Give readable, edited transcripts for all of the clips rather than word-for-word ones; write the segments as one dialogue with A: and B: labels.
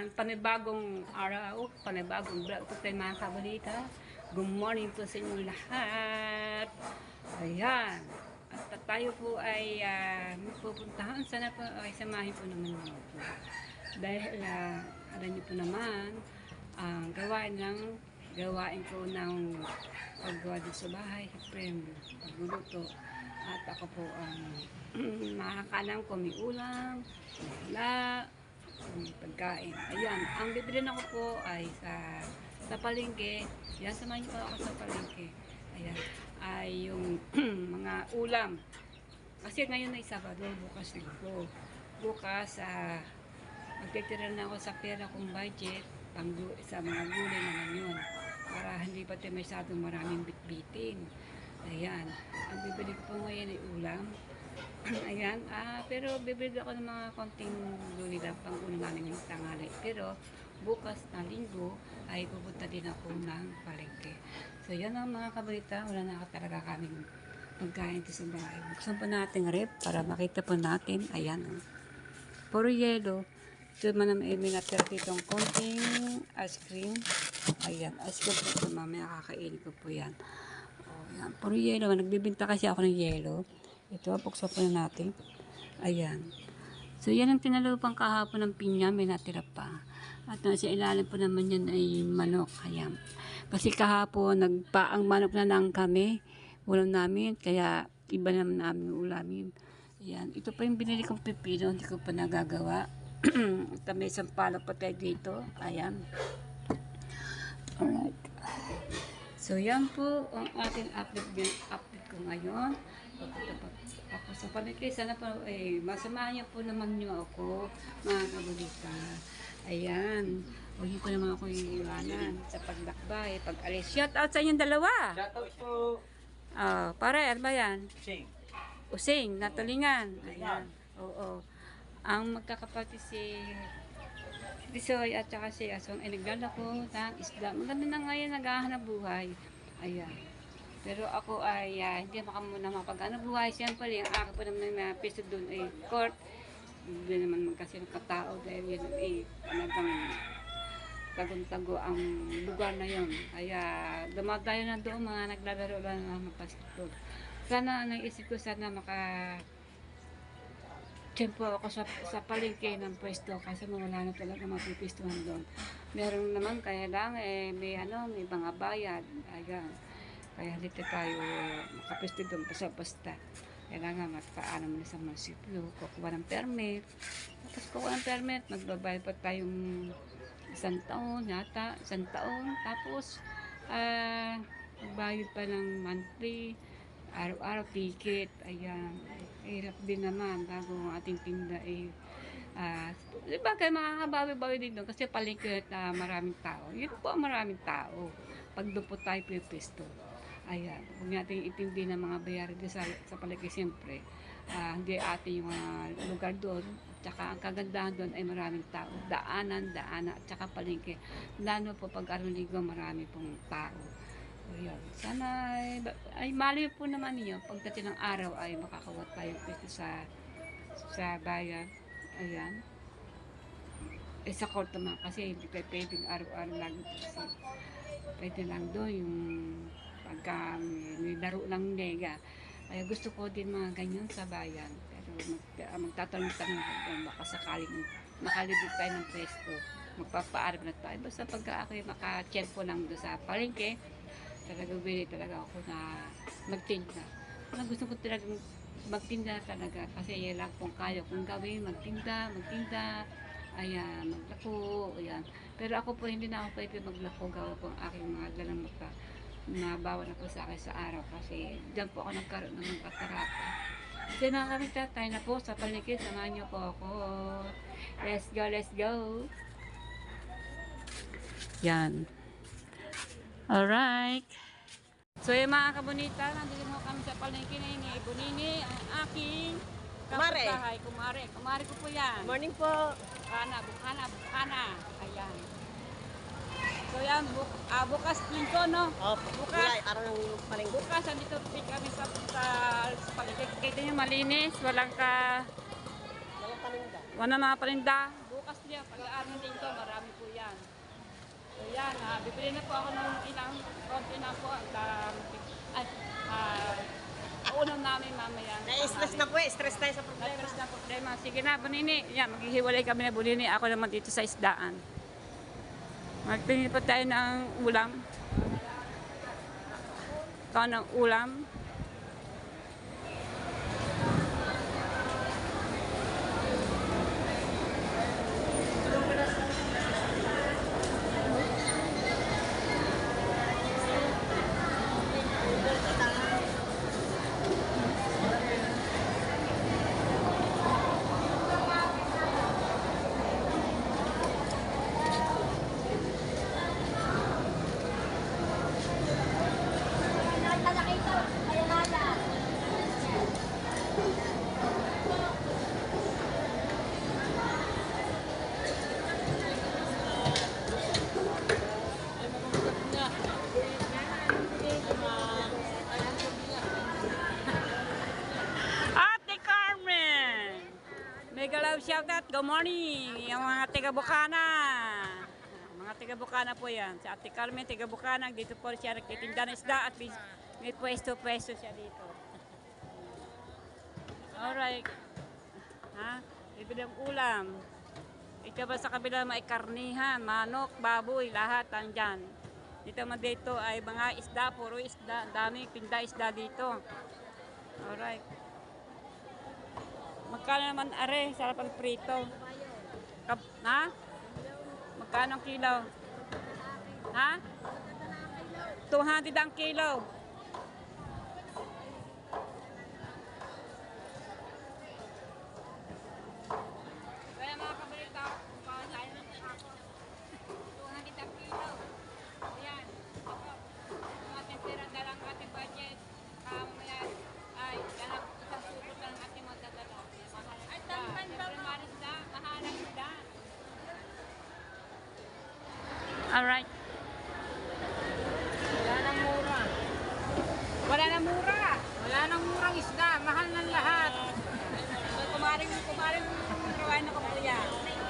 A: Ayan, panibagong araw, panibagong vlog po tayo mga kabalita. Good morning po sa inyong lahat. Ayan, at tayo po ay pupuntahan. Sana po ay samahin po naman niyo po. Dahil alam niyo po naman, ang gawain ko ng paggawa dito sa bahay, siyempre, pagluluto. At ako po ang makakalam ko may ulam, wala, pagkain. Ayan, ang bibilin ako po ay sa palengke. Yan, samahan niyo po ako sa palengke. Ayan, ay yung mga ulam. Kasi ngayon ay Sabado, bukas Linggo. Bukas, magtitira na ako sa pera kong budget sa mga gulay naman yun. Para hindi pa tayo masyadong maraming bitbitin. Ayan, ang bibili ko po ngayon ay ulam. Ayan, pero bibili ako ng mga konting gulay lang pang ulam namin ng tanghali. Pero bukas na Linggo ay pupunta din ako ng palengke. So yan ang mga kabalita, wala na talaga kaming pagkain sa bahay. Buksan po natin rep para makita po natin. Ayan, puro yelo. Ito man naman may natira ditong konting ice cream. Ayan, ice cream po ito, mamaya kakainin ko po yan. O, yan, puro yelo. Nagbibinta kasi ako ng yelo. Ito, buksan po na natin. Ayan. So, yan ang tinalupang kahapon ng pinya. May natira pa. At nasa ilalim po naman yan ay manok. Ayan. Kasi kahapon, nagpaang manok na lang kami. Ulam namin. Kaya, iba naman namin ulamin. Ayan. Ito pa yung binili kong pipino. Hindi ko pa nagagawa. At may isang palok pa tayo dito. Ayan. Alright. So, yan po ang ating update ko ngayon. Ako sa palengke, sana po masamahan niyo po naman niyo ako, mga kabalita. Ayan. Huwag niyo po naman ako iiwanan sa paglakbay, pag-alis. Shout out sa inyong dalawa.
B: Shout out po.
A: Pare, ano ba yan?
B: Sing.
A: Using, natulingan. Ayan. Oo. Ang magkakapatid si Tisoy at saka si Asong ay naglalako ng isda. Maganda na ngayon naghahanap buhay. Ayan. Pero ako ay hindi makamuna mapag-hanap buhay. Siyempre, ang akin po naman na piso doon ay court. Hindi naman kasi ng katao dahil yun ay talagang tagong-tago ang lugar na yun. Kaya dumadayo na doon mga naglalaro lang ng basketball. Sana naisip ko sana Siyempre ako sa palengke ng pwesto kasi wala na talaga mapipistuhan doon. Meron naman kaya lang may mga bayad. Ayan. Kaya dito tayo makapisto doon basta-basta. Kailangan magpaano mo sa munisipyo, kukuha ng permit. Tapos kukuha ng permit, magbabayad pa tayong isang taon. Tapos magbayad pa ng monthly, araw-araw ticket. Ayan. Hirap din naman bago ang ating tinda diba kayo makakabawi-bawi din doon kasi palengke na maraming tao. Yun po ang maraming tao. Pag doon po tayo pipisto. Ayan. Huwag natin itindi ng mga bayaran din sa palengke siyempre. Hindi atin yung lugar doon. At saka ang kagandahan doon ay maraming tao. Daanan, at saka palengke. Lalo po pag araw-linggo marami pong tao. Ayan. Sana ay mali po naman niyo pagdating ng araw ay makakawat tayo dito sa bayan. Ayan. Sa court naman kasi hindi pwedeng araw-araw lang kasi pwede lang doon yung pagka may laro lang nega. Kaya gusto ko din mga ganyan sa bayan. Pero magtatanong-tanong ako baka sakaling makalibig tayo ng pwesto. Magpapaarap na tayo. Basta pagka ako maka-check po lang doon sa palengke, talaga willing talaga ako na magtinda. Kung gusto ko talaga magtinda talaga kasi yan lang kung kaya kong gawin, magtinda, ayan, maglako, ayan. Pero ako po hindi na ako pwede maglako, gawa po ang aking mga dalang mata na bawal na po sa akin sa araw kasi dyan po ako nagkaroon ng mga katarata. Kasi mga kamita, tayo na po sa palengke, samahan niyo po ako. Let's go! Yan. Alright. So yung mga kabunita, nandito mo kami sa palengke na ini. Bunini, ang aking kapitbahay. Kumare ko po yan.
B: Morning po.
A: Bukana. Ayan. So yan, bukas Linggo, no?
B: Bukas. Araw ng palengke.
A: Bukas, andito kami sa palengke. Kita nyo malinis, walang
B: paninda.
A: mga paninda. Bukas niyo, pag-aaral dito, marami po yan. So yan, bibili na po ako ng ilang konti na po. Ulam namin mamaya.
B: Na-stress na po eh. Stress tayo sa problema.
A: Stress na problema. Sige na, Bunini. Yan, maghihiwalay kami na Bunini. Ako naman dito sa isdaan. Magtingin pa tayo ng ulam. Ito ng ulam. Ate Carmen! Mega love shoutout. Good morning! Yung mga taga Bukana. Mga taga Bukana po yan. Si Ate Carmen, taga Bukana. Dito po siya nagtitinda ng isda at may pwesto-pwesto siya dito. Alright. Ha? Bibili ng ulam. Ito ba sa kabila may karnihan, manok, baboy, lahat andyan. Dito man dito ay mga isda, puro isda. Daming tinda isda dito. Alright. Magkano naman are? Sarap ang prito. Ha? Magkano ang kilo? Ha? 200 ang kilo. Kaya mga kabalita, pakasayan ng ako. 200 ang kilo. Ayan. Ako. Ang ating tira na lang ating budget. Mamaya ay ganap isang supot lang ating magdadala. Ay, tampan ba mo? Mahalang isda. Alright.
B: Wala nang mura.
A: Wala na mura.
B: Wala nang murang isda. Mahal ng lahat.
A: So, kumaring rawain na kapuya.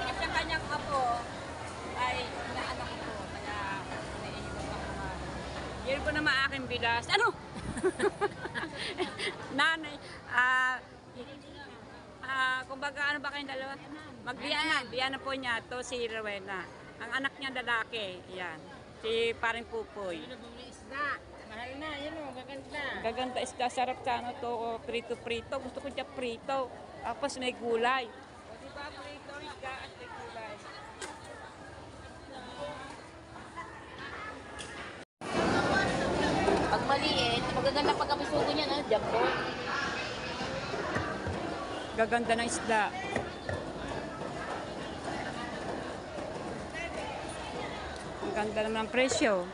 A: At ang kanyang apo ay inaanak ko. Kaya naiiwan ako na. Yan po naman aking bilas. Ano? Nanay, kumbaga ano ba kayong dalawa? Magbiyanan po niya to si Rowena. Ang anak niya lalaki, yan. Si paring Pupoy.
B: Isda. Mahal na. Yan o. Gaganda.
A: Gaganda isda, sarap sa ano to, prito-prito. Gusto ko dyan prito. Tapos may gulay. O diba, prito, isda at may gulay.
C: Pag maliit, magaganda pag kabisugo niya, no? Jumbo.
A: Gaganda ng isda. Ang ganda naman ng presyo.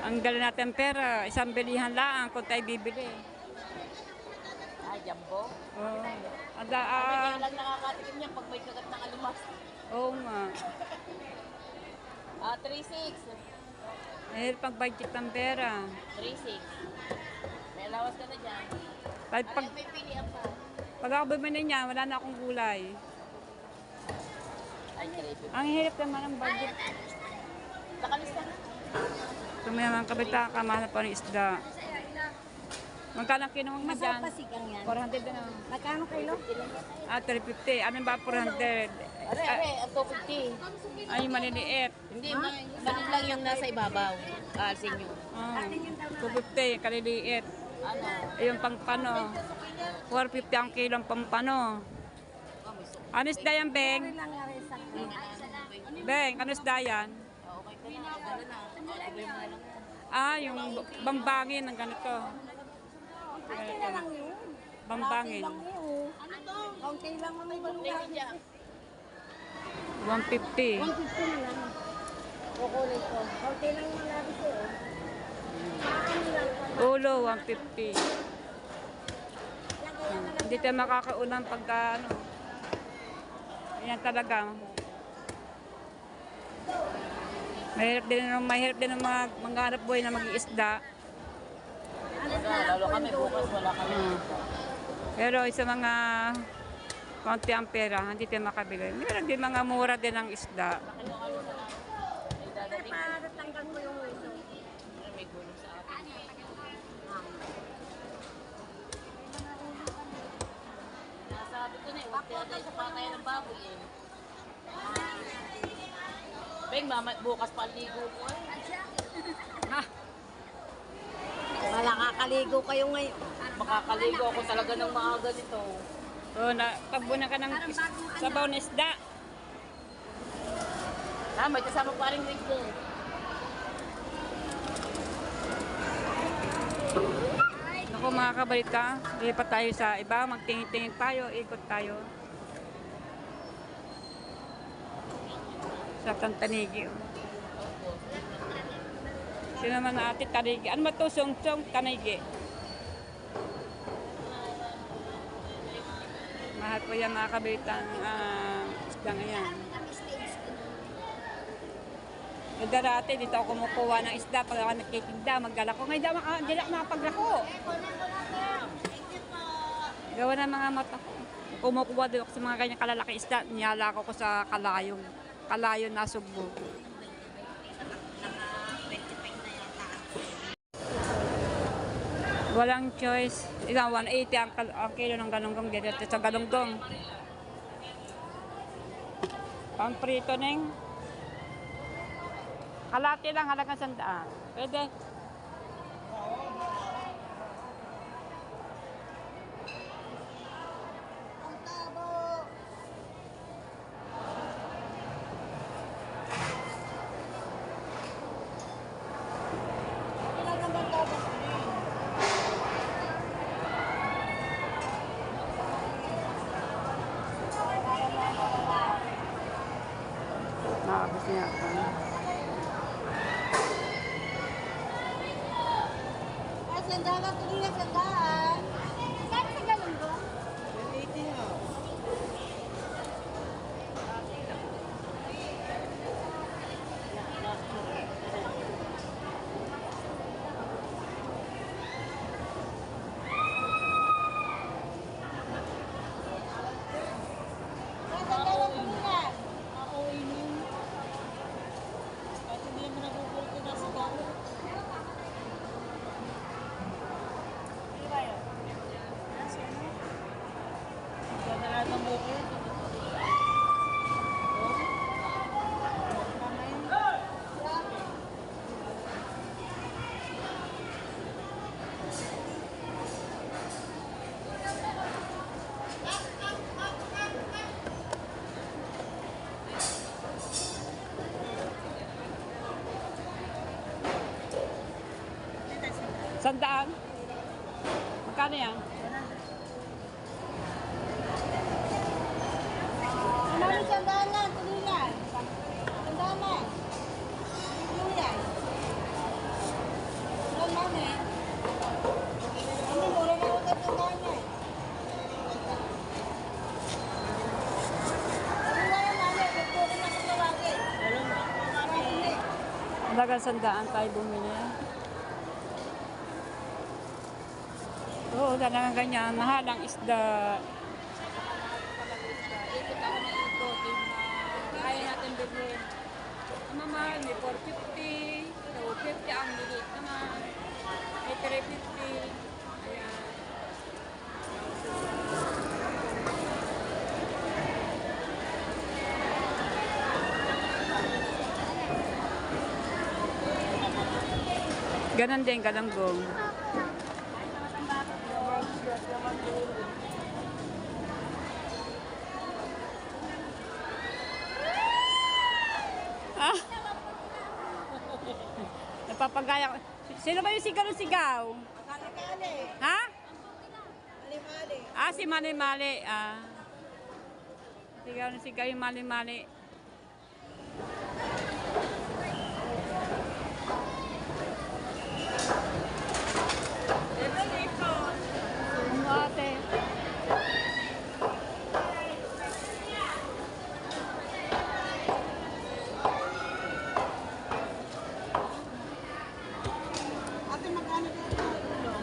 A: Ang gala natin pera, isang bilihan lang kung tayo bibili.
C: Ah, jumbo.
A: Oh.
C: Kaya lang nakakatikim niya pag may kagat ng alimas.
A: Oo nga.
C: Ah, 3.6.
A: Mahirap pag-budget ng pera.
C: 3.6. May alawas ka na dyan.
A: Pag,
C: Alam, may pilihan pa.
A: pag ako bumili niya, wala na akong gulay.
C: Ay, 3.50.
A: Ang hirap naman ang budget.
C: Nakalista na.
A: Ito may mga kabita, kamahal pa ng isda. Magkano kinuha mo dyan?
B: Pasigang yan.
A: 400 na.
B: Magkano kilo?
A: 350. Ano ba 400?
C: Ang 250.
A: Ay, maliliit.
C: Hindi, maliit lang yung nasa ibabaw. Sinyo.
A: 250, kaliliit.
C: Ano?
A: Yung pangpano. 450 ang kilong pampano. Ano isda yan, Beng? Beng, ano isda yan?
C: Okay ka na. Gala na. Ibay mo na lang.
A: Yung bambangin ng ganito.
B: Kaya lang yun.
A: Bambangin.
B: Ano to? Kaunti lang ang may
C: Take it dyan.
A: 150.
B: 150 na lang. Kukulit ko. Kaunti lang yung labis eh.
A: Ulo, 150. Hindi tayo makakaunan pagka ano. Yan talaga. Mahirap din ang mga manghanap buhay na mag-iisda.
C: Lalo kami bukas, wala kami.
A: Pero sa mga konti ang pera, hindi tayo makabili. Meron din mga mura din ang isda.
C: Bakit yung ano sa lang? Ay,
B: Kasi
C: dadating.
B: para tanggal mo yung wiso.
C: Ay, may gulong sa akin. Nasabi ko na eh, huwag tayo sa patay ng baboy eh. Beng, bukas pa ang ligo ko eh.
A: Ha?
B: Wala kakaligo kayo ngayon.
C: Makakaligo ako talaga ng maaga nito.
A: So, pagbunan ka ng sabaw na isda.
C: Ah, may kasama pa rin rig din.
A: Naku mga kabalita, lipat tayo sa iba, magtingin-tingin tayo, ikot tayo. Sa Tantanigi. Sino naman na ate Tanigi? Ano ba ito? Song-song Tanigi. Mahal po yan mga kabalita ang isda ngayon. Dati dito ako kumukuha ng isda pag ako nagtitinda, magdala ko. Ngayon hindi ako makapaglako. Gawa ng mga mata ko. Kumukuha din ako sa mga ganyan kalalaki isda. Niyala ko sa kalayon na Sugbo. Walang choice. Ilang 180 ang kilo ng galunggong dito sa galunggong. Pamprito neng. Kalati lang, halagang 100. Pwede. Nakabos niya ako.
B: Sandalan, tuloy na sandaan. Saan sa galunggong? Sandalan, tuloy na.
C: Ako inom. At hindi mo nagugulto na sa gawa. Dadala ng buko.
A: Sandaan? Magkano yan?
B: Mami, sandaan lang, tuloy na. Sandaan na. Tuloy yan. Tuloy, mami. Mami, mura na ako sa sandaan niya. Tuloy na yan, mami. Pagpukin na sa tawagin. Mami.
A: Halagang 100 tayo bumili. Oo, talagang ganyan. Mahal ang isda.
C: Ikot ako ng ikot. Yung kaya natin bilhin.
A: Ang mamahal, may 450. 250 ang lilit naman. May 350. Ayan. Ganon din, galunggong. Ah! Napapagaya ko. Sino ba yung sigaw ng sigaw?
B: Kali-kali.
A: Ha?
B: Mali-mali.
A: Ah, si Mali Mali. Ah. Sigaw ng sigaw yung Mali Mali. Ano ate?
B: Ate, magkano dito ang ulo?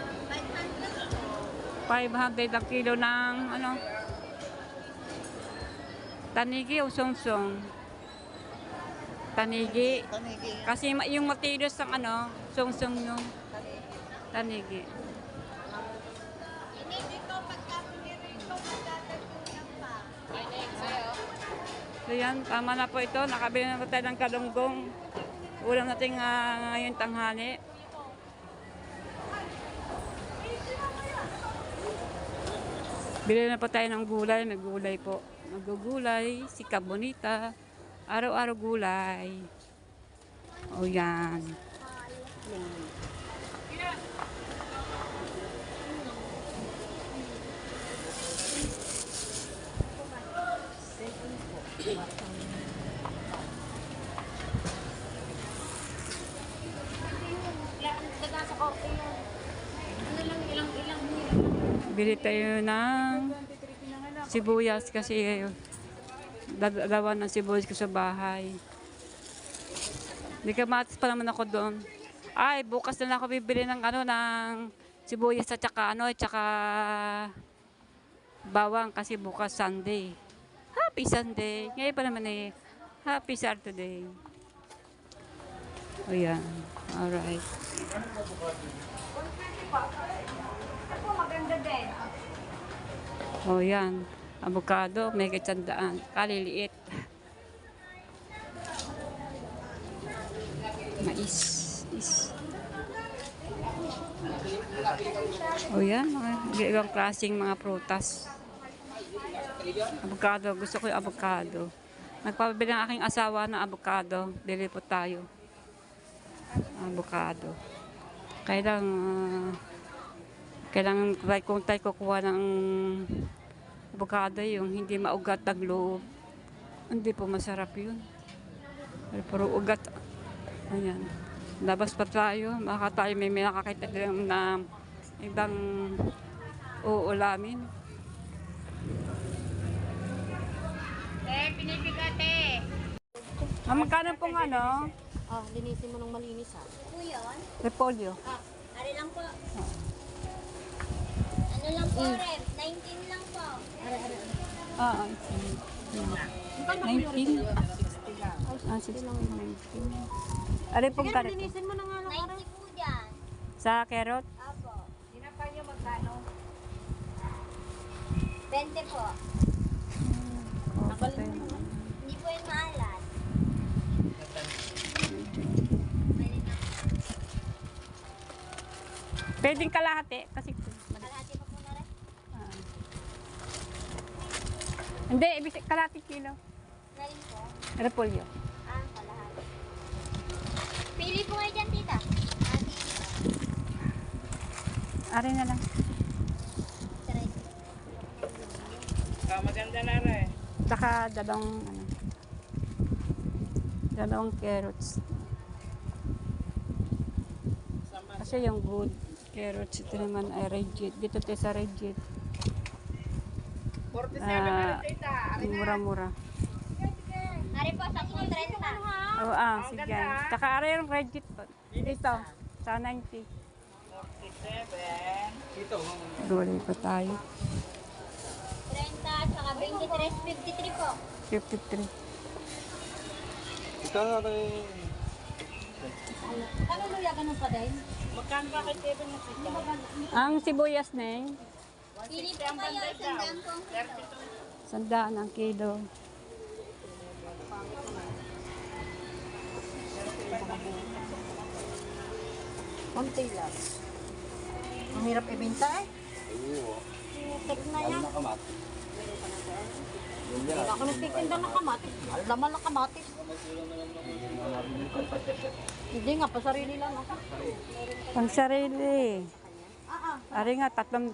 A: 500 ang kilo ng ano? Tanigi o sungsong? Tanigi.
C: Tanigi.
A: Kasi yung materials ng ano, sungsong yung tanigi.
B: Ini dito pagka-dito magdadagdagan pa.
C: Ay, next sa'yo.
A: So yan, tama na po ito. Nakabili na po tayo ng kalunggong. Ulam natin ngayon tanghali. Bili na po tayo ng gulay. May gulay po. Magugulay. Si Kabonita. Araw-araw gulay. O yan.
C: Daga sa korte yun. Ano lang, ilang.
A: Bili tayo ng sibuyas kasi dalawa ng sibuyas ko sa bahay. May kamatis pa naman ako doon. Ay, bukas na lang ako bibili ng ano ng sibuyas at saka bawang kasi bukas Sunday. Happy Sunday. Ngayon pa naman Happy Saturday. O yan. Alright.
B: Maganda din.
A: O yan. Avocado. May kitsandaan. Kaliliit. Mais. O yan. Mga ibang klaseng mga prutas. Avocado. Gusto ko yung avocado. Nagpapabili ang aking asawa ng avocado. Bili po tayo. Avocado. Kailangan kung tayo kukuha ng avocado yung hindi maugat ang loob. Hindi po masarap yun. Pero ugat. Ayan. Labas pa tayo. Baka tayo may nakakita din na ibang uulamin.
C: Pinipigate.
A: Magkano pong ano?
C: Linisin mo ng malinis ha.
B: Po yun?
A: Repolyo.
B: Ari lang po. Ano lang po, Rep? 19 lang po.
A: Ah, 19. 16 lang 19. Ano pong karito?
C: Linisin mo na nga lang.
B: 90 po dyan.
A: Sa carrot?
B: Apo.
C: Sinapa niyo magkano?
B: 20 po.
A: Oh, patay na.
B: Hindi po yung maalat.
A: Pwedeng kalahati kasi
B: Kalahati pa po na rin.
A: hindi, ibig kalahati kilo.
B: Na rin po.
A: Repolyo.
B: Kalahati. Pili po kayo dyan, tita.
A: Ari na lang.
B: Try.
C: Maganda na rin.
A: Saka dalawang carrots. Kasi yung good carrots ito naman ay rigid. Dito tayo sa rigid.
C: 47 na rin, tita.
A: Mura-mura.
B: Ari po, 10.30.
A: Oo, sige. Saka ari yung rigid pa. Dito, sa 90.
C: 47. Ito.
A: Gulay pa tayo.
B: 30 at saka 23, 53 po.
A: 53.
D: Ito na rin.
B: Kano luya ganun pa din?
C: Magkano ba kay Kevin na tita?
A: Ang sibuyas na
B: Pili po kayo, sandaan po.
A: sandaan ang kilo.
C: Konti lang. Ang hirap ibenta eh.
B: Tek na yan.
D: Nakamati.
C: Ako nagtitinda ng kamatis. Laman ng kamatis. Hindi nga, pasarili lang ako.
A: Pang sarili. Ari nga, tatlong.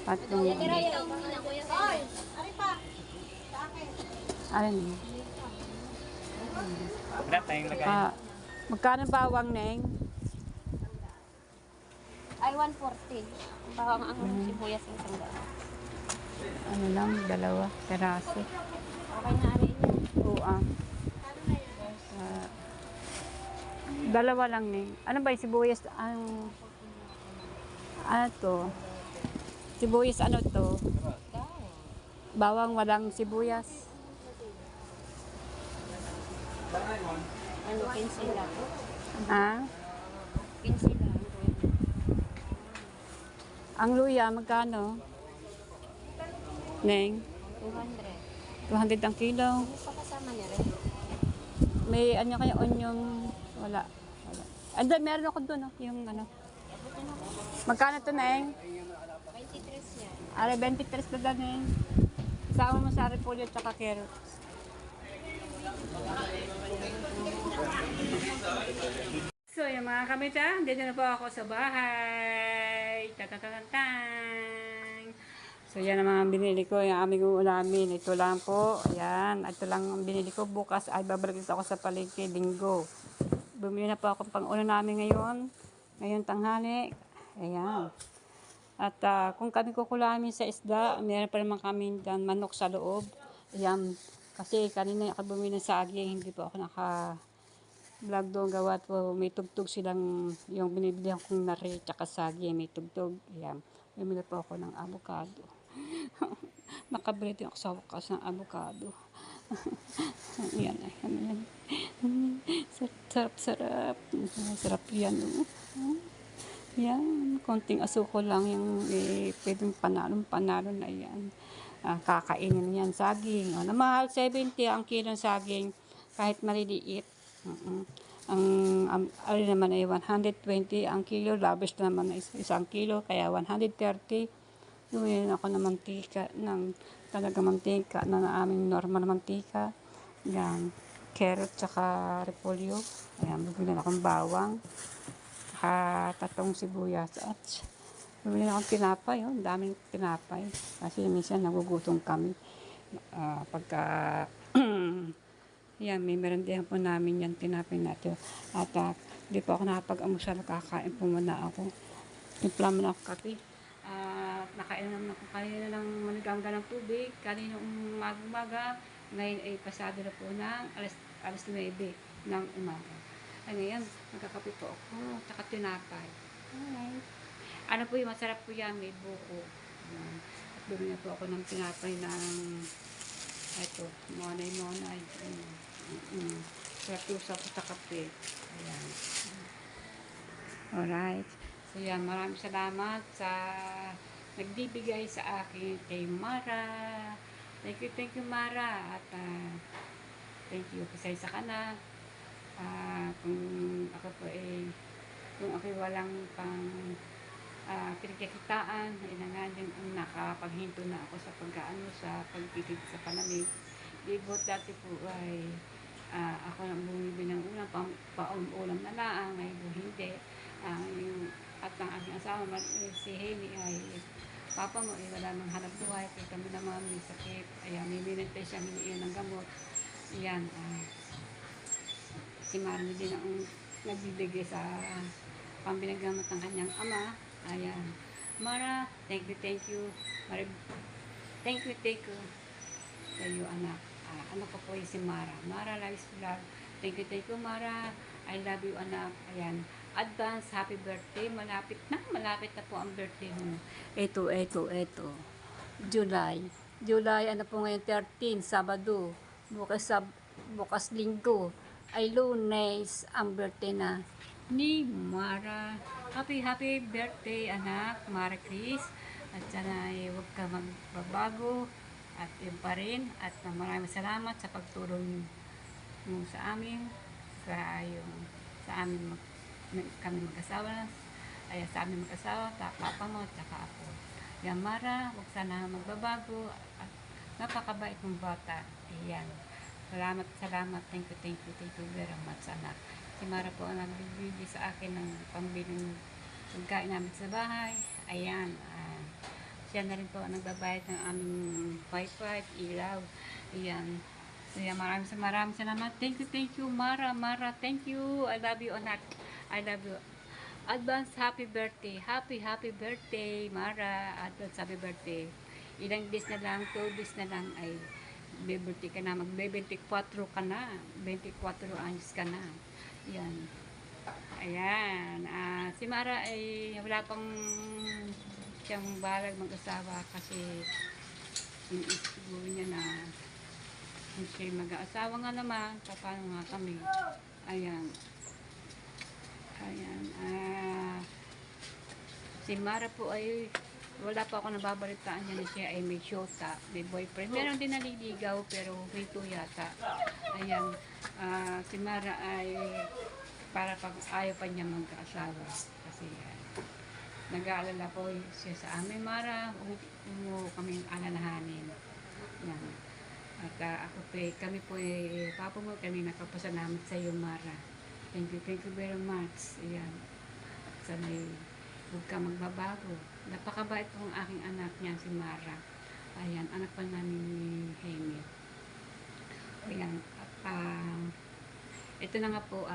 B: Tira mo na kuya. Ay, ari pa. Sa akin.
A: Ari na. Magkano bawang, Neng?
B: Ay, 140. Bawang ang sibuyas ng sandaan.
A: Ano lang, dalawa, peraso.
B: Okay na ari yan.
A: Oo. Dalawa lang, Neng. Ano ba yung sibuyas? Ano to? Sibuyas ano to? Bawang, walang sibuyas.
C: Ano, 15 lang.
A: Ah,
C: 15 lang.
A: ang luya, magkano? Neng,
C: 200.
A: 200 ang kilo.
C: Ano pa kasama niya rin?
A: May ano kaya onion? Wala. Wala. Andun, meron ako doon, oh, yung ano. Magkano to, Neng?
C: 23 yan.
A: Are, 23 na doon, Neng. Isama mo sa repolyo at saka carrots. So, yung mga kamita, dito na po ako sa bahay. Tatatantang. So, yan ang mga binili ko. Yung aming ulamin. Ito lang po. Ayan. Ito lang ang binili ko. Bukas ay babalik ako sa palengke. Linggo. Bumili na po ako pang ulo namin ngayon. Ngayon tanghali. Ayan. At kung kami kukulamin sa isda, meron pa naman kami dyan manok sa loob. Ayan. Kasi kanina ako bumili ng saging. Hindi po ako vlog doon gawa po may tugtog silang yung binibilihan kong nari tsaka saging may tugtog. Ayan. Bumili po ako ng avocado. Nakabili din ako sa wakas ng avocado. Yan ay. Sarap, sarap. Sarap yan. Oh. Yan. Konting asuko lang yung pwedeng panalo na yan. Kakainin yan. Saging. Na mahal 70 ang kilong saging kahit maliliit. Ang ano naman ay 120 ang kilo, labis naman ay isang kilo, kaya 130. Bumili ako ng mantika, ng talaga mantika, na aming normal na mantika. Yan, carrot tsaka repolyo. Ayan, bumili na akong bawang, tsaka tatong sibuyas. At bumili na akong tinapay, oh, daming tinapay. Kasi minsan nagugutom kami. Pagka yan, may merendihan po namin yan, tinapay natin. At di po ako nakapag-amusal, kakain po muna ako. Timpla muna ako kape. Nakain naman ako kanina ng manigangga ng tubig, kanina umaga. Ngayon ay pasado na po ng alas 9 ng umaga. Ngayon, magkakape po ako, tsaka tinapay. Alright. Ano po yung masarap po yan, may buko. At bumili na po ako ng tinapay ng ito, monay. Sarap yung sa kape. Ayan. Alright. So yan, maraming salamat sa nagbibigay sa akin kay Mara. Thank you Mara. At thank you kasi sa kana. Kung ako po kung ako walang pang pinagkakitaan, na nga din ang nakapaghinto na ako sa pagkaano sa pagtitig sa palamig. Ibot dati po ay ako nang bumibili ng ulam, paulam na lang, ngayon po hindi. At ang aking asawa, si Henny ay papa mo, wala nang hanap buhay, kaya kami naman may sakit. Ayan, may binintay siya, hiniiyan ng gamot. Ayan, si Marnie din ang nagbibigay sa pambinagamot ng kanyang ama. Ayan. Mara, thank you. Mara, thank you sa iyo, anak. Anak ko po yung si Mara. Mara Lives Vlog. Thank you, Mara. I love you, anak. Ayan. Advance, happy birthday. Malapit na po ang birthday mo. Ito. July, ano po ngayon, 13, Sabado. Bukas linggo. Ay Lunes, ang birthday na ni Mara. Happy birthday, anak. Mara Chris. At sana huwag ka magbabago. At yun pa rin. At maraming salamat sa pagtulong mo sa amin. Kami mag-asawa. Sa amin mag-asawa. Papa mo, tsaka ako. Yan, Mara. Huwag sana magbabago. At napakabait mong bata. Ayan. Salamat. Thank you very much, anak. Si Mara po ang nagbibigay sa akin ng pambiling pagkain namin sa bahay. Ayan. Siya na rin po ang nagbabayad ng aming wifi, ilaw. Ayan. So, yan, maraming salamat. Thank you, Mara. Thank you. I love you, anak. I love you. Advance happy birthday. Happy birthday, Mara. Advance happy birthday. Ilang days na lang, 2 days na lang ay birthday ka na. Magbe-24 ka na. 24 anyos ka na. Yan. Ayan. Si Mara ay wala pang siyang balag mag-asawa kasi iniisip siguro niya na kung siya mag-aasawa nga naman, paano nga kami. Ayan. Ayan. Si Mara po ay wala pa ako nababalitaan niya na siya ay may shota, may boyfriend. Meron din naliligaw pero rito yata. Ayan. Si Mara ay para pag ayaw pa niya mag-asawa. Kasi nag-aalala po siya sa amin. Mara, huwag kaming alalahanin. Yan. At ako po, kami po papa mo, kami nakapasalamat sa iyo, Mara. Thank you very much. Ayan. At sana'y huwag ka magbabago. Napakabait po ang aking anak niya, si Mara. Ayan, anak pa namin ni Jaime. Ayan. At ito na nga po,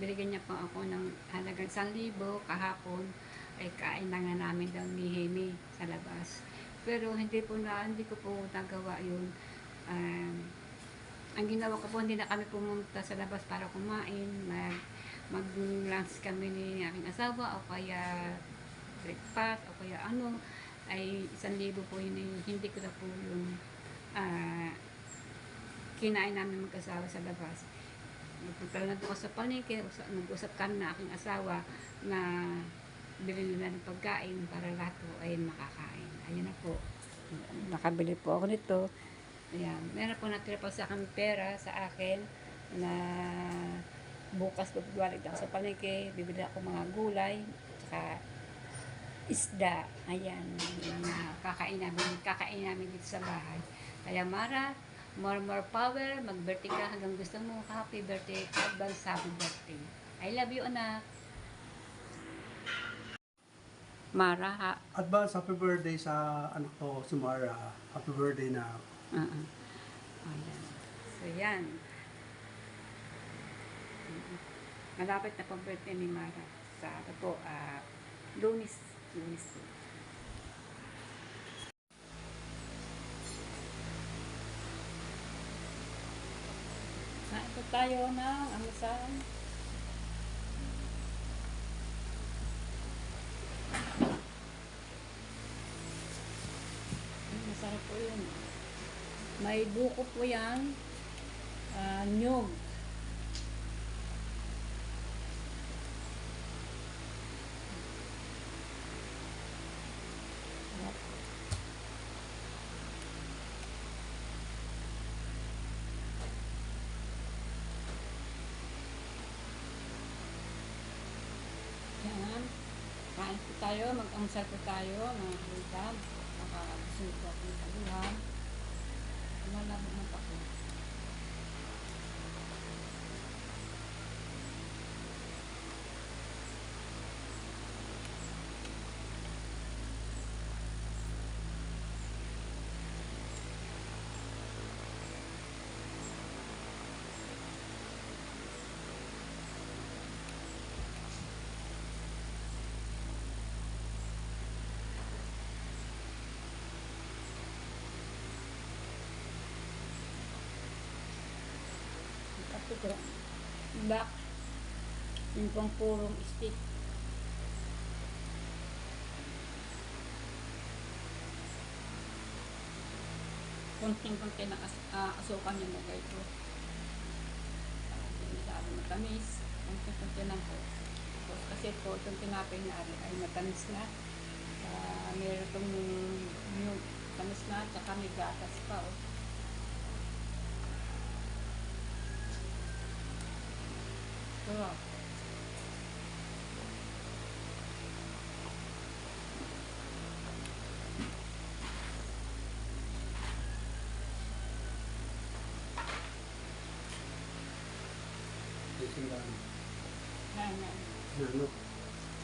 A: binigyan niya po ako ng halagang 1,000 kahapon. Ay kain na nga namin daw ni Jaime sa labas. Pero hindi ko po nagawa yun. Ang ginawa ko po, hindi na kami pumunta sa labas para kumain. Mag-lunch kami ni aking asawa o kaya breakfast o kaya ay 1,000 po yun. Hindi ko na po yung kinain namin mag-asawa sa labas. Nagpunta na doon sa palengke, nag-usap kami na aking asawa na bilhin na ng pagkain para lahat po ay makakain. Ayun na po. Nakabili po ako nito. Ayan. Meron po natira pa sa akin pera sa akin na bukas ko balik ako sa palengke. Bibili ako mga gulay saka isda. Ayan. Kakain namin dito sa bahay. Kaya Mara, more power. Mag-birthday ka hanggang gusto mo. Happy birthday. Advance happy birthday. I love you, anak. Mara, ha?
D: Advance happy birthday sa anak ko, si Mara. Happy birthday na.
A: Ayan. So, yan. Malapit na pang birthday ni Mara. Sa ito po, Lunes po. Ito tayo ng amasal. Masarap po yun. May buko po yan. Nyog. Yan. Kain po tayo. Mag-amasal po tayo. Mga kultab. Makakasunod po ako ng kaluhan. Malabog na pa po. Ito, black, yung pang purong stick. Konting-konti na asukan yung lagay ko. Hindi masyado matamis. Konting-konti lang po. Kasi po, itong tinapay na ay matamis na. Meron itong yung tamis na, tsaka may gatas pa. Sarap.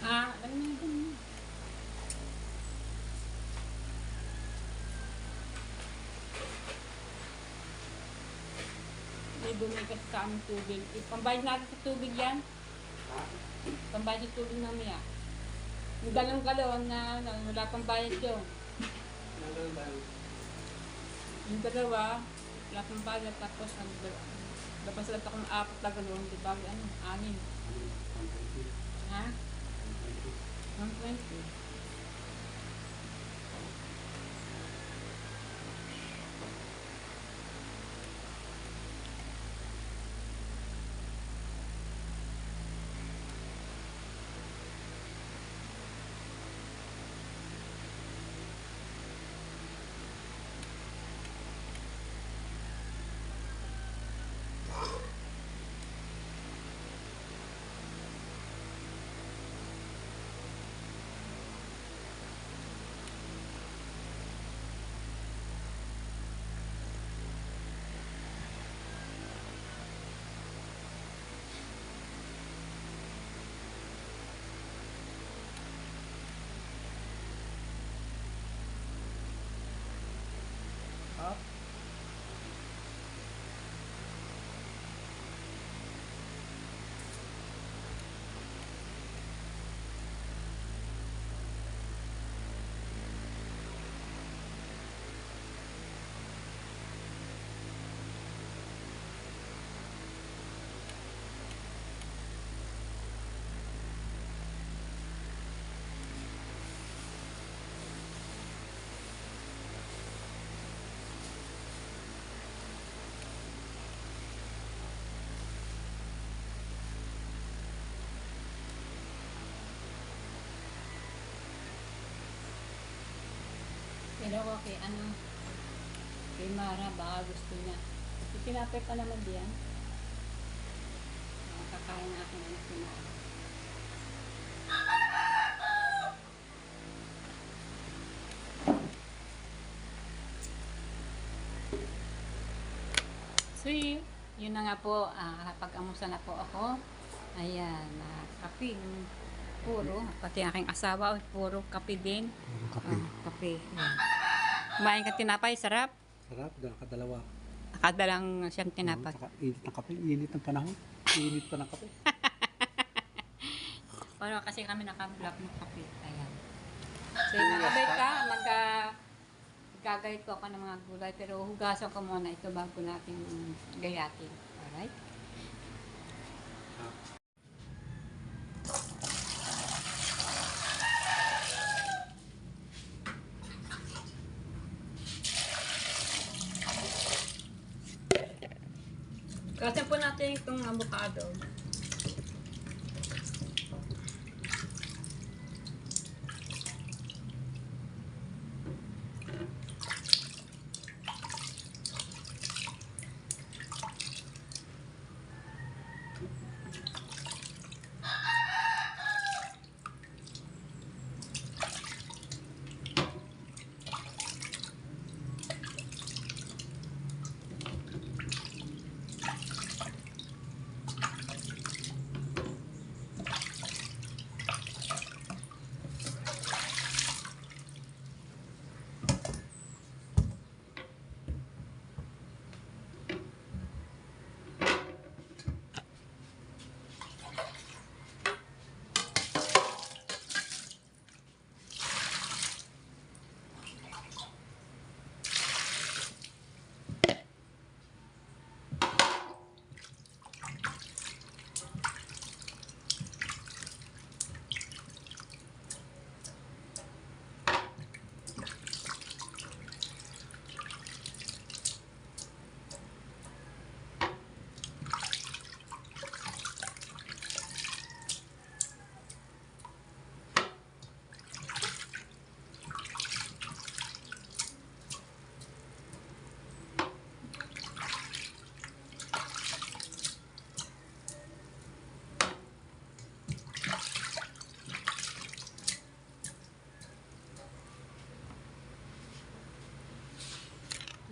A: Alam mo yun. Bumili kasi sa aming tubig. Pambayad natin sa tubig yan. Pambayad sa tubig mamaya. Yung galong-galon na wala pang bayad yun. Yung dalawa, wala pang bayad. Tapos, labas lang ako ng 4 na galon. Diba? 6. Ha? 120. Pero ako kay kay Mara, baka gusto niya. Tinapay pa naman diyan. Kakain na aking anak ni Mara. So, yun na nga po, pag-amusan na po ako. Ayan, kape, puro. Pati aking asawa, puro kape din.
D: Kape.
A: Kape. Ayan. Kumain ka tinapay, sarap.
D: Sarap, nakadalawa.
A: Nakadalang siyang tinapay.
D: Saka init ng kape, init ng panahon. Init pa ng kape.
A: Pero kasi kami naka-block ng kape. Ayan. So, nakabay ka, gagayit ko ako ng mga gulay, pero hugasan ko muna ito bago natin gayatin. Alright? Kasi po natin itong avocado.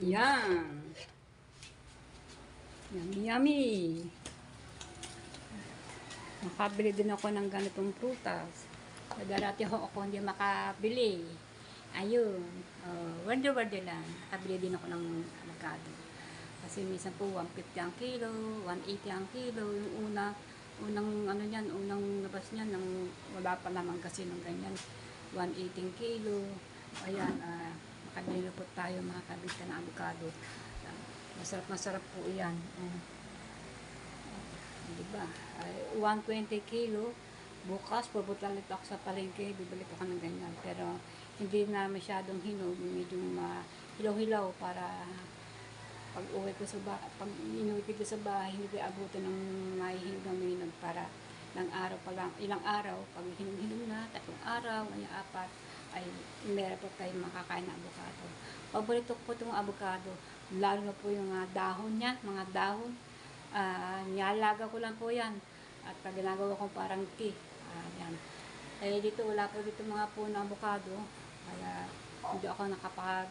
A: Yan. Yummy, yummy. Makabili din ako ng ganitong prutas. Dati ho ako hindi makabili. Ayun. Wonder lang. Nakabili din ako ng avocado. Kasi minsan po 150 ang kilo, 180 ang kilo. Yung unang labas niyan, wala pa naman kasi ng ganyan. 180 kilo. Ayan, makabili po tayo mga kabita ng avocado. Masarap po yan. Diba? 120 kilo. Bukas, pupunta ulit ako sa palengke. Bibili ko ng ganyan. Pero hindi na masyadong hinog. Medyo hilaw-hilaw para pag uwi ko sa bahay, pag inuwi ko sa bahay, hindi ko abutin ng mahihinog ng minog para ng araw pa lang, ilang araw, pag hinog na, 3 araw, 4, ay meron po tayong makakain na avocado. Paborito ko po itong avocado, lalo na po yung dahon niya, mga dahon. Niyalaga ko lang po yan. At pag ginagawa ko parang tea. Yan. Eh dito, wala po dito mga puno ng avocado. Kaya hindi ako nakapag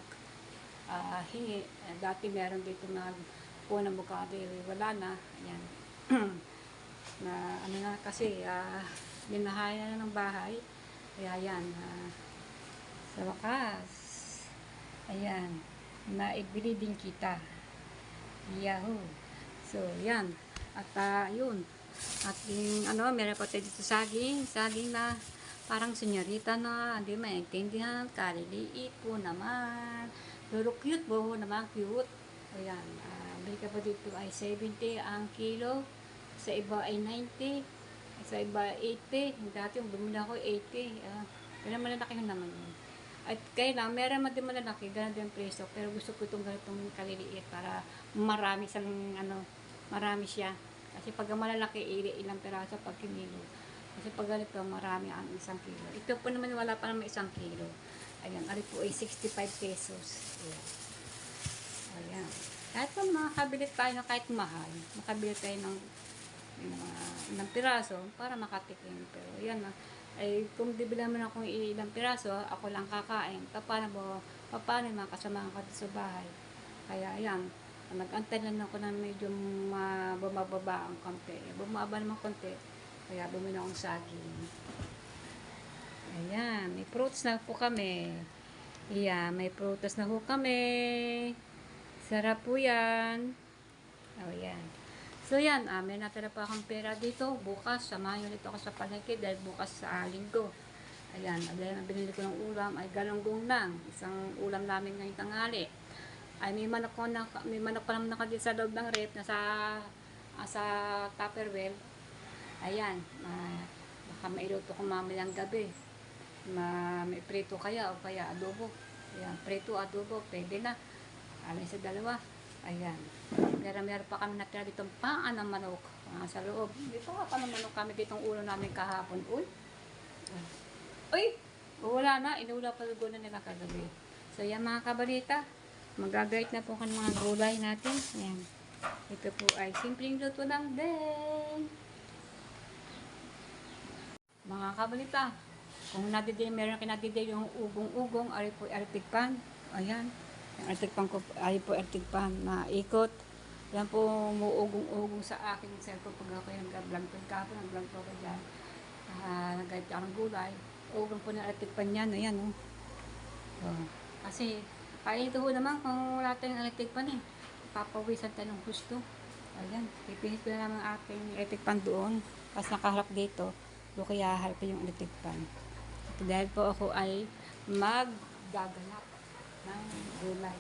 A: hingi. Dati meron dito na puno ng avocado. Wala na. Ayan. Na ano na kasi, binahayan na ng bahay. Kaya yan. Sa wakas. Ayan. Naibili din kita. Yahoo! So, yan. At yun. At yung meron pa tayo dito saging na parang senyorita na, hindi maintindihan, kaliliit po naman. Pero cute po naman, cute. Ayan. Bili ka pa dito ay 70 ang kilo. Sa iba ay 90. Sa iba 80. Dati yung bumili ako 80. Pero malalaki yun naman yun. At kaya lang, meron man din malalaki, ganun din ang preso. Pero gusto ko itong ganitong kaliliit para marami siyang, marami siya. Kasi pag malalaki, ilang peraso pag kinilo. Kasi pag ganito, marami ang 1 kilo. Ito po naman wala pa naman 1 kilo. Ayan, ari po ay 65 pesos. Ayan. Ayan. Kahit pa makakabili tayo na kahit mahal, makabili tayo ng ilang piraso para makatikim. Pero yan na, ay kung bibili naman ako ng ilang piraso, ako lang kakain. Paano yung mga kasama ko sa bahay? Kaya yan, nag-antay lang ako na medyo bumababa ang konti. Bumaba naman konti, kaya bumili akong saging. Ayan, may fruits na po kami. Ayan, may prutas na po kami. Sarap po yan. O, yan. So, yan. May natira pa akong pera dito. Bukas, samahan nyo ulit ako sa palengke dahil bukas sa linggo. Ayan, dahil ang binili ko ng ulam ay galunggong lang. Isang ulam namin ngayong tanghali. Ay, may manok pa naman nakadil sa loob ng rep na sa Tupperware. Ayan, baka mailuto ko mamayang gabi. May prito kaya o kaya adobo. Ayan, prito, adobo, pwede na. Alay sa dalawa. Ayan. Meron pa kami natira ditong paan ng manok sa loob. Dito pa ng manok kami ditong ulo namin kahapon. Uy! Wala na. Inula pa lugo na nila kagabi. So, yan mga kabalita. Magagayat na po kan mga gulay natin. Ayan. Ito po ay simpleng luto lang din. Mga kabalita. Kung meron kinadidig yung ugong-ugong, ari po artikpan. Ayan. Yung artikpan ko, ari po artikpan na ikot. Yan po muugong-ugong sa aking cellphone pag ako yung nag-vlog po ako dyan. Nag-guide ako ng gulay. Ugong po na artikpan yan. Ayan, oh. So, kasi, kaya ito ho naman kung wala tayong artikpan eh. Papawisan tayo ng gusto. Ayan. Pipihit ko na naman ang aking artikpan doon. Kasi nakaharap dito. Doon kaya harap yung artikpan. Dahil po ako ay maggaganap ng gulay.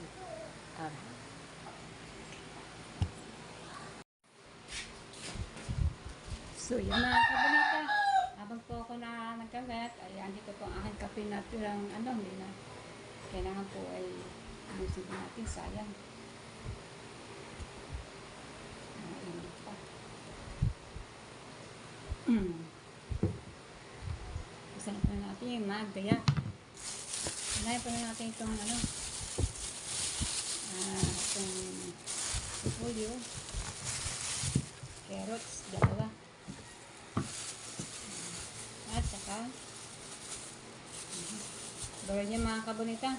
A: So, yan mga kabalita. Habang po ako na nagkagat, ay andito po ang aking kape na pirang hindi na. Kailangan po ay anusin natin, sayang. Init pa. Isang pa natin yung magdaya. Unahin pa natin itong itong repolyo, carrots, dalawa. At saka gawin niyo mga kabunita.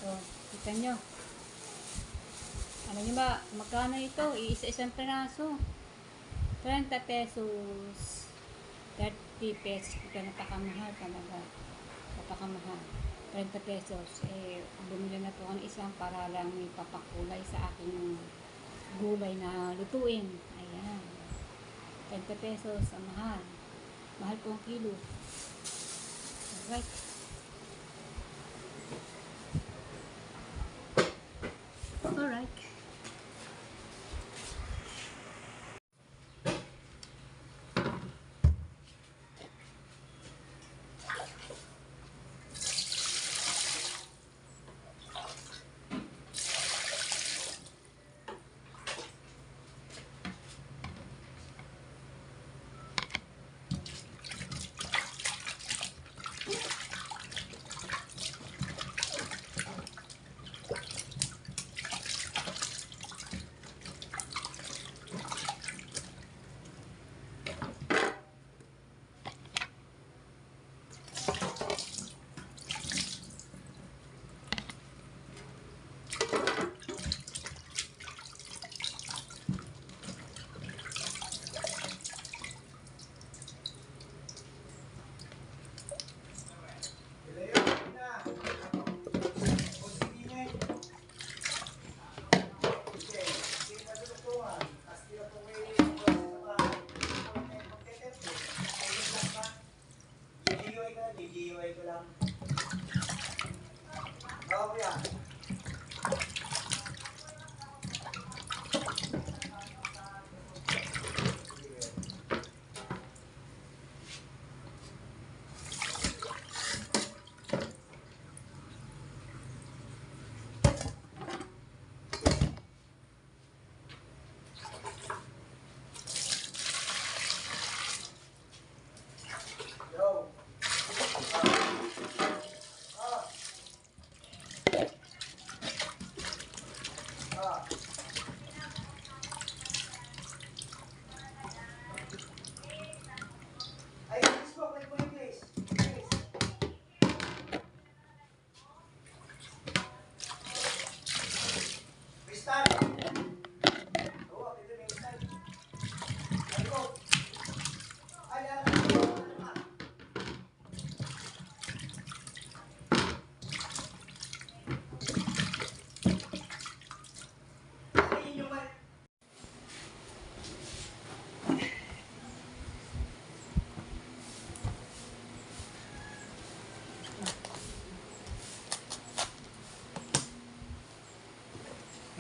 A: So, kita nyo. Ano nyo ba? Magkano ito? Isa-isang peraso. 30 pesos. 30 pesos. Ito napakamahal talaga. Napakamahal. 30 pesos. Bumili na po ako ng isang para lang may papakulay sa aking gulay na lutuin. Ayan. 30 pesos. Ang mahal. Mahal po ang kilo. Alright. Alright.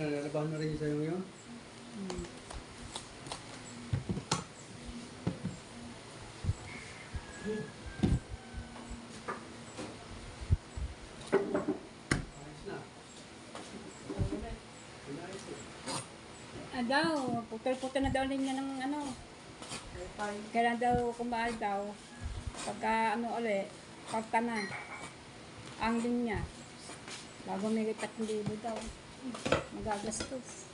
D: Nalalabahan na rin sa'yo ngayon. Ayos na. Ayos na.
A: Daw, putol-putol na daw niya ng ano. Kailan daw kumaal daw. Pagka ano ulit, pagka na. Ang linya. Bago may 3,000 daw. Magagastos.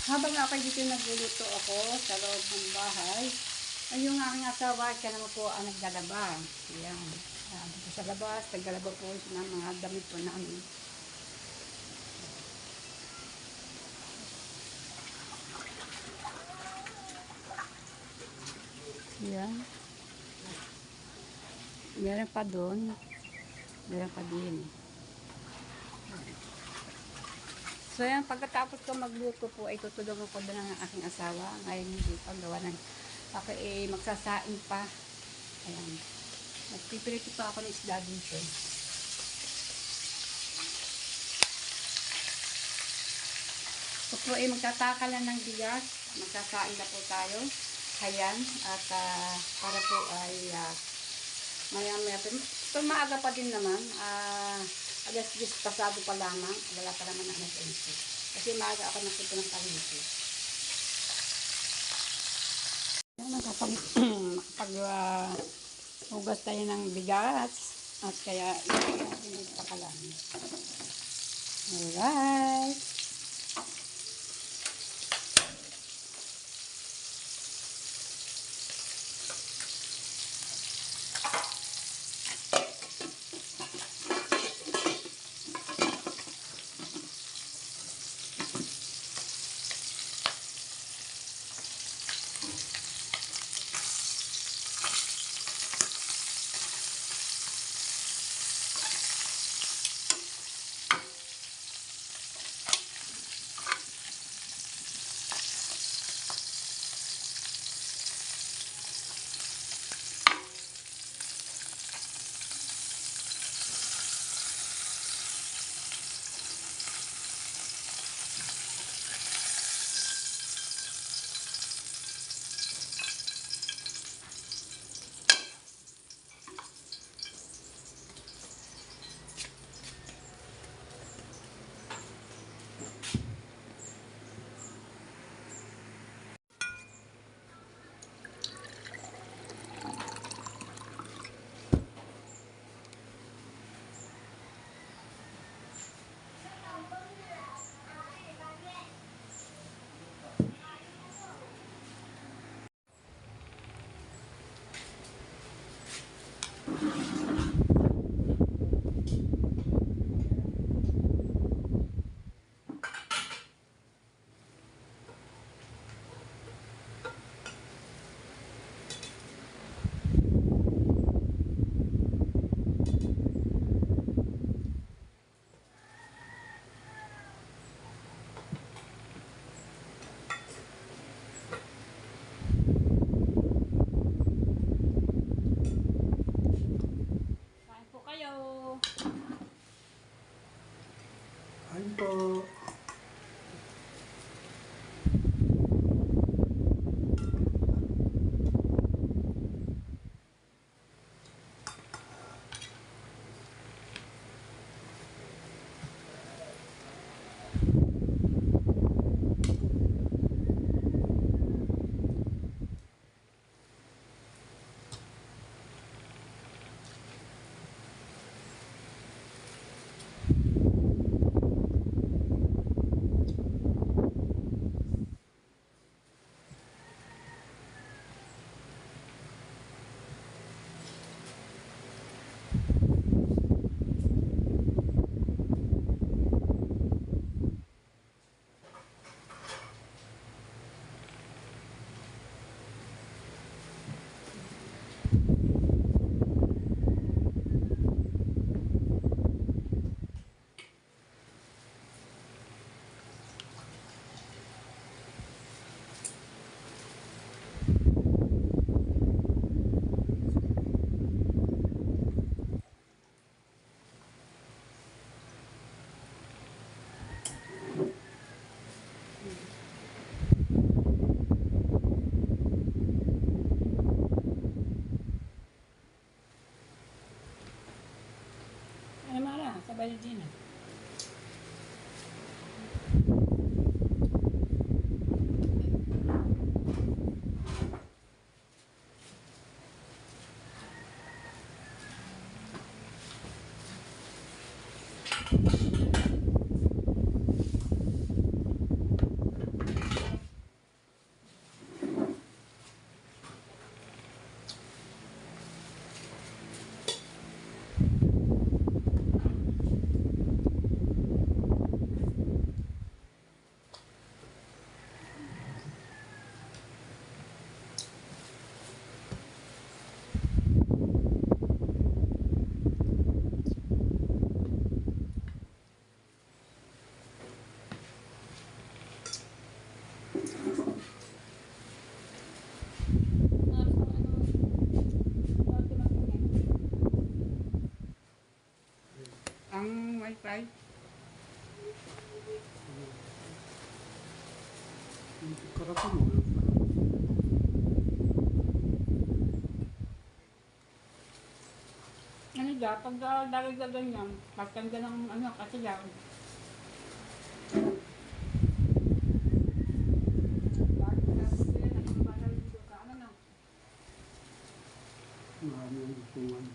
A: Habang ako dito nagluluto ako sa loob ng bahay, ay yung aking asawa, siya naman po ang naglalaba. Ayan. Dito sa labas, naglalaba po siya ng mga damit po namin. Ayan. Meron pa doon. Meron pa din. So yan, pagkatapos ko magluto po, ay tutulungan ko doon ng aking asawa. Ngayon hindi pa gawa ng ako magsasaing pa. Ayan. Magpipirito pa ako ng isda dito. So po ay magtataka lang ng bigas. Magsasaing na po tayo. Ayan. At para po ay maya-maya. Pero maaga pa din naman. Alas 10 pasado pa lamang. Wala pa naman ang alas 11. Kasi maaga ako nagpunta ng palengke. Hugas tayo ng bigas. At kaya hindi pa kalami. Alright.
D: Ayun po.
A: Sabay din. Tay.
D: Karapin mo.
A: Ano dyan, pag dahil ka ganyan, pagkanda ng ano, kasi dyan.
D: Marami ang gustuhan.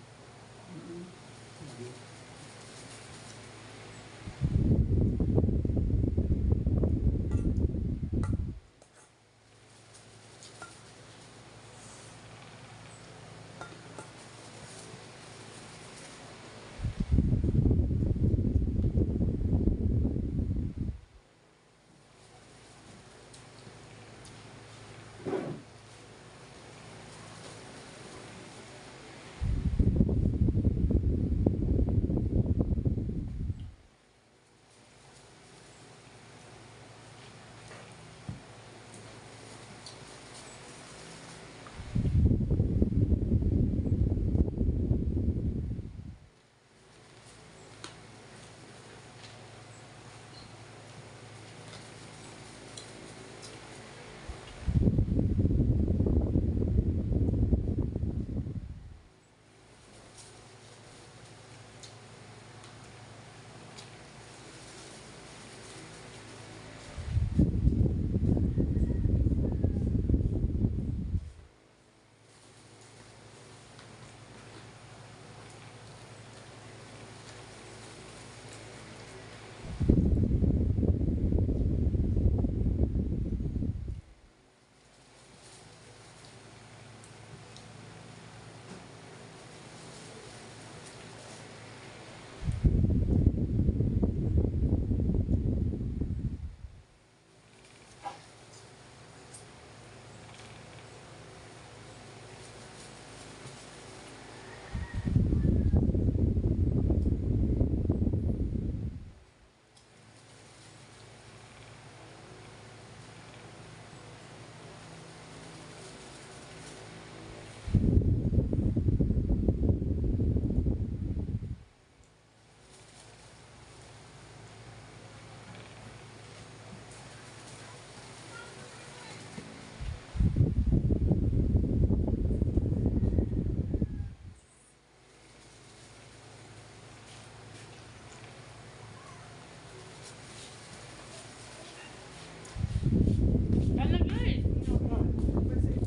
A: Ano guys?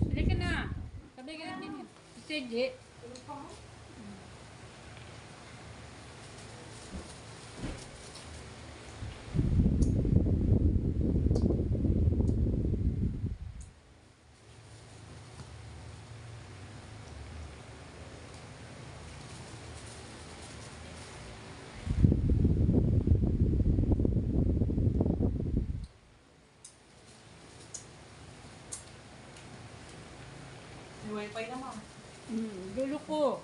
A: Hindi ka na. Sabi ka na din yun. Sige.
C: May wifi naman.
A: Dulo ko.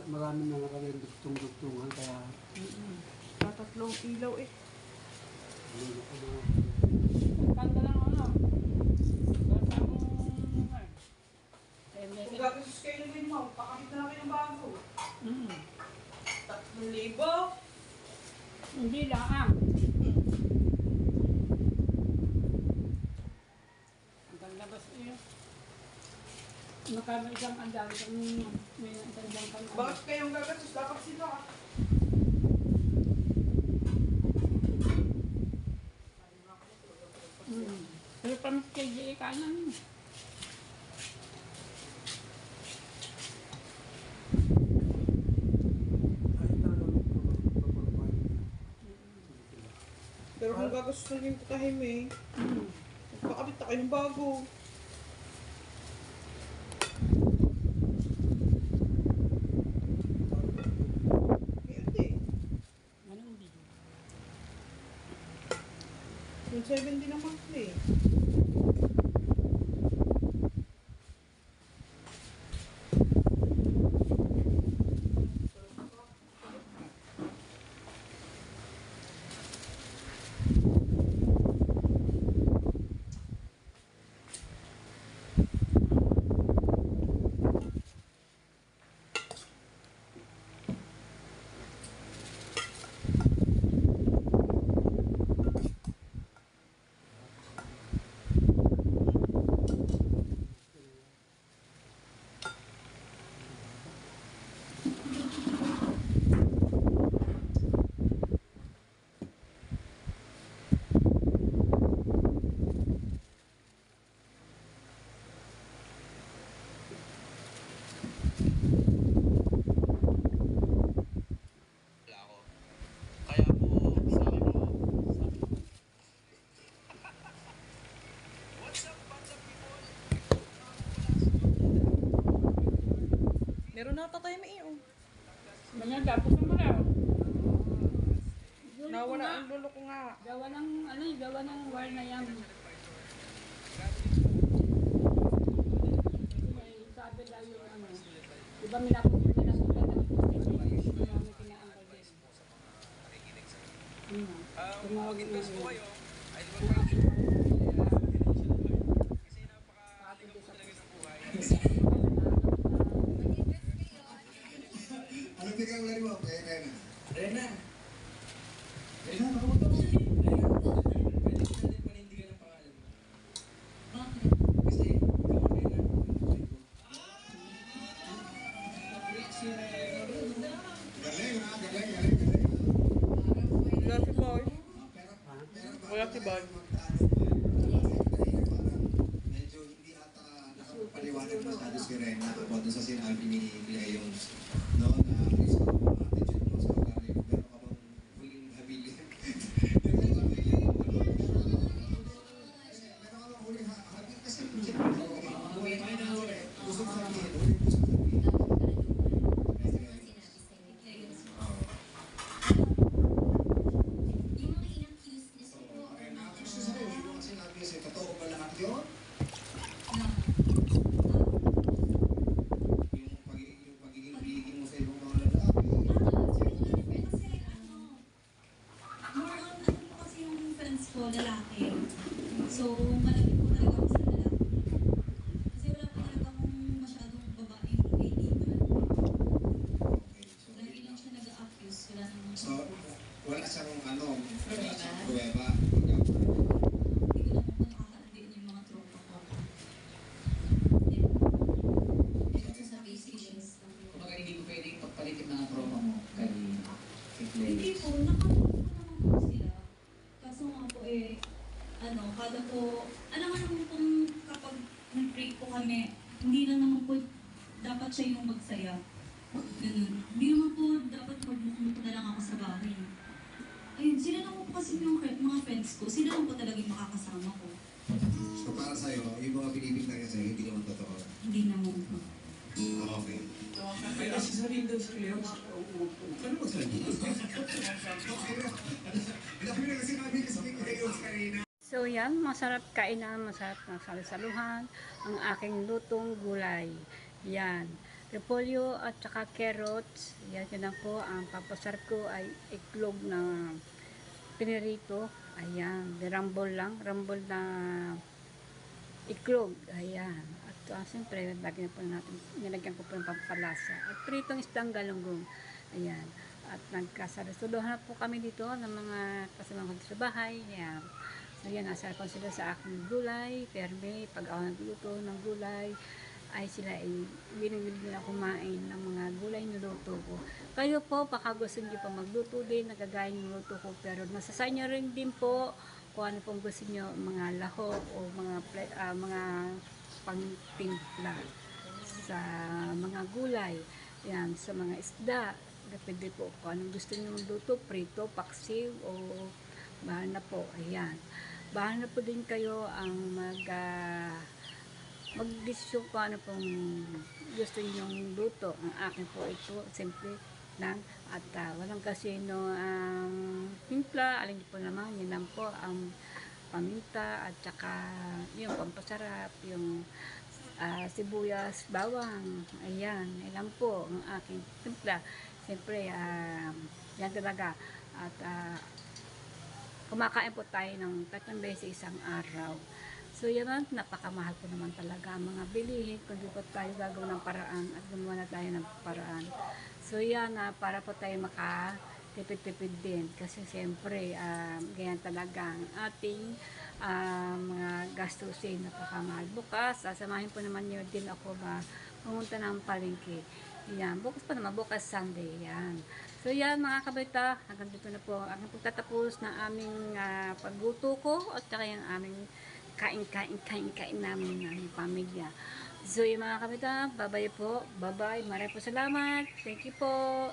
D: Maraming nangarami dugtong-dugtungan kaya
C: Tatlong ilaw eh.
D: ano ko na
A: Kanda lang ano. Basta mo.
C: Kung gagasos kayo ng mo, pakakit na namin ng bago.
A: Mm.
C: 3,000.
A: Hindi lang Ang labas eh. Magkano isang andang kung may isang bangkang
C: Bakit kayong gagasos? Dapat sila.
A: Pero pamis kay J.A. kanan.
D: kahit talagang pagpapay.
C: Pero kung gagasos na yung putahim eh, pakakabit na kayo ng bago. Hindi.
A: Anong di?
C: Yung 70 naman eh.
E: Kaya po, sabi ko,
C: Meron na ata tayo may iyo.
A: Mga tapos mo raw.
C: Nawala ang lulo ko nga.
A: Gawa ng, gawa ng wire na yan. May sabi daw yung diba minapunta ng marami kinaangkol din. Tumawag na yun.
F: Ano biglang lari mo? Kaya Rena.
E: Rena,
F: Rena, baka mo
E: pwede natin panindigan ang pangalan mo.
B: Bakit?
E: Kasi, ikaw ang Rena.
F: galing ha, galing, galing, galing.
C: Wala si Boy.
F: Pero
C: Wala si Boy.
F: medyo hindi ata nakapaliwanag masyado si Rena about dun sa sinabi ni Leon, no, na is attitude mo sa ugali mo, pero ka bang huling habilin? Meron ka bang huling habilin? Kasi gusto ko sabihin, huling gusto ko sabihin. Gusto sa'yo, hindi mo kasi sinabi sa'yo, totoo ba lahat yun? Yung pagiging biging mo sa ibang mga lalaki.
B: Lalaki. So, malapit po talaga ako sa lalaki. Kasi wala po talaga akong masyadong babaeng kaibigan.
F: Okay, so,
B: Lagi lang siya nag-a-accuse. Wala namang
F: so, wala siyang ano, wala siyang pruweba.
B: Hindi ko na po nakakalandiin yung mga tropa ko. Ito sa basic issues lang.
E: Kumbaga hindi ko pwedeng pagpalit yung mga trauma mo kay
B: Hindi
E: Clay.
B: po, nakatulog ko naman po sila. Kaso nga po kada po, alam nga naman kung kapag nag-break po kami, hindi lang naman po dapat siya yung magsaya. Ganun. Hindi naman po dapat magmukmuk na lang ako sa bahay. Ayun, sila lang po kasi yung mga friends ko, sila lang po talaga yung makakasama ko.
F: So, para sa'yo, yung mga binibintang niya sa'yo, hindi naman totoo.
B: Hindi naman po.
F: Okay.
E: Ay, kasi sabihin daw sa Cleo.
F: Ano magsabi? Ang dami na kasi namin kasi Leon kanina.
A: So yan, masarap kainan, masarap na salusaluhan, ang aking lutong gulay. Yan, repolyo at saka carrots. Yan, yun lang po. Ang papasarap ko ay iklog na pinirito. Ayan, rumble na iklog. Ayan. At siyempre, lagyan po natin, nilagyan ko po ng pampalasa. At pritong isdang galunggong. Ayan. At nagkasalastulohan na po kami dito ng mga kasama ko sa bahay. Ayan. So yan, nasarapan sila sa aking gulay, perme, pag ako nagluto ng gulay, ay sila ay binibili nila kumain ng mga gulay niluto ko. Kayo po, baka gusto niyo pa magluto din, nagagaya yung luto ko, pero nasa inyo rin din po kung ano pong gusto niyo, mga lahok o mga pangtimpla sa mga gulay, yan, sa mga isda. Depende po kung anong gusto niyo magluto, prito, paksiw, o bahala na po, ayan. Bahala na po din kayo ang mag-desisyon kung ano pong gusto ninyong luto. Ang akin po ito, simple lang, at walang kasino ang timpla, alin po naman, yun lang po ang paminta, at saka yung pampasarap, yung sibuyas, bawang, ayan, ilan po ang aking timpla. Siyempre, yan talaga, at kumakain po tayo ng 3 beses isang araw. So yan, napakamahal po naman talaga ang mga bilihin kung di po tayo gagawin ng paraan at gumawa na tayo ng paraan. So yan, para po tayo makatipid-tipid din kasi siyempre ganyan talaga ang ating mga gastusin, napakamahal. Bukas, sasamahin po naman nyo din ako pumunta ng palengke. Yan, bukas pa naman, bukas Sunday. Yan. So yan mga kabalita, hanggang dito na po ang pagtatapos ng aming pagluto ko at saka yung aming kain namin ng aming pamilya. So yung mga kabalita, bye-bye po. Bye-bye. Maraming po salamat. Thank you po.